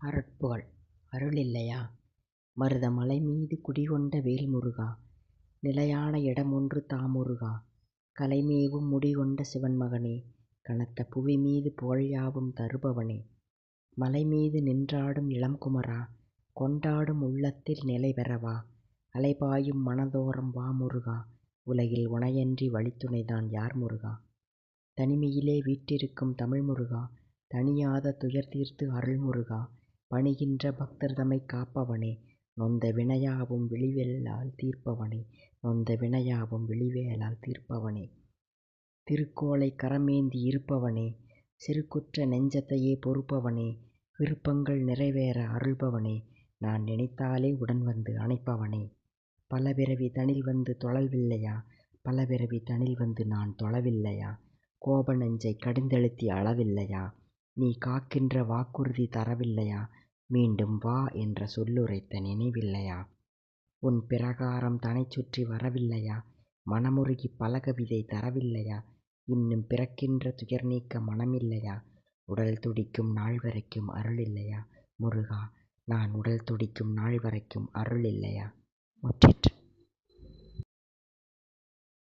அருட்புகழ். அருளில்லையா? மருத மலைமீது குடிகொண்ட வேல்முருகா, நிலையான இடமொன்று தாமுருகா, கலைமேவும் முடிகொண்ட சிவன்மகனே, கனத்த புவிமீது புகழ்யாவும் தருபவனே, மலைமீது நின்றாடும் இளம்குமரா, கொண்டாடும் உள்ளத்தில் நிலைபெறவா, அலைபாயும் மனதோரம் வா முருகா, உலகில் உனையன்றி வழித்துணைதான் யார் முருகா, தனிமையிலே வீற்றிருக்கும் தமிழ்முருகா, தணியாத துயர் தீர்த்து அருள்முருகா, பணிகின்ற பக்தர்தமைக் காப்பவனே, நொந்த வினையாவும் விழிவேலால் தீர்ப்பவனே, நொந்த வினையாவும் விழிவேலால் தீர்ப்பவனே, திருக்கோலைக் கரமேந்தி இருப்பவனே, சிறுகுற்ற நெஞ்சத்தையே பொறுப்பவனே, விருப்பங்கள் நிறைவேற அருள்பவனே, நான் நினைத்தாலே உடன்வந்து அணைப்பவனே, பலபிறவி தனில்வந்து தொழல்வில்லையா, பலபிறவி தனில்வந்து நான் தொழவில்லையா, கோப நெஞ்சைக் கடிந்தழுத்தி அளவில்லையா, நீ காக்கின்ற வாக்குறுதி தரவில்லையா, மீண்டும் வா என்ற சொல்லுரைத்த நினைவில்லையா, உன் பிரகாரம் தனைச்சுற்றி வரவில்லையா, மனமுருகிப் பல கவிதை தரவில்லையா, இன்னும் பிறக்கின்ற துயர் நீக்க மனமில்லையா, உடல் துடிக்கும் நாள் வரைக்கும் அருளில்லையா, முருகா, நான் உடல் துடிக்கும் நாள் வரைக்கும் அருளில்லையா. முற்றிற்று.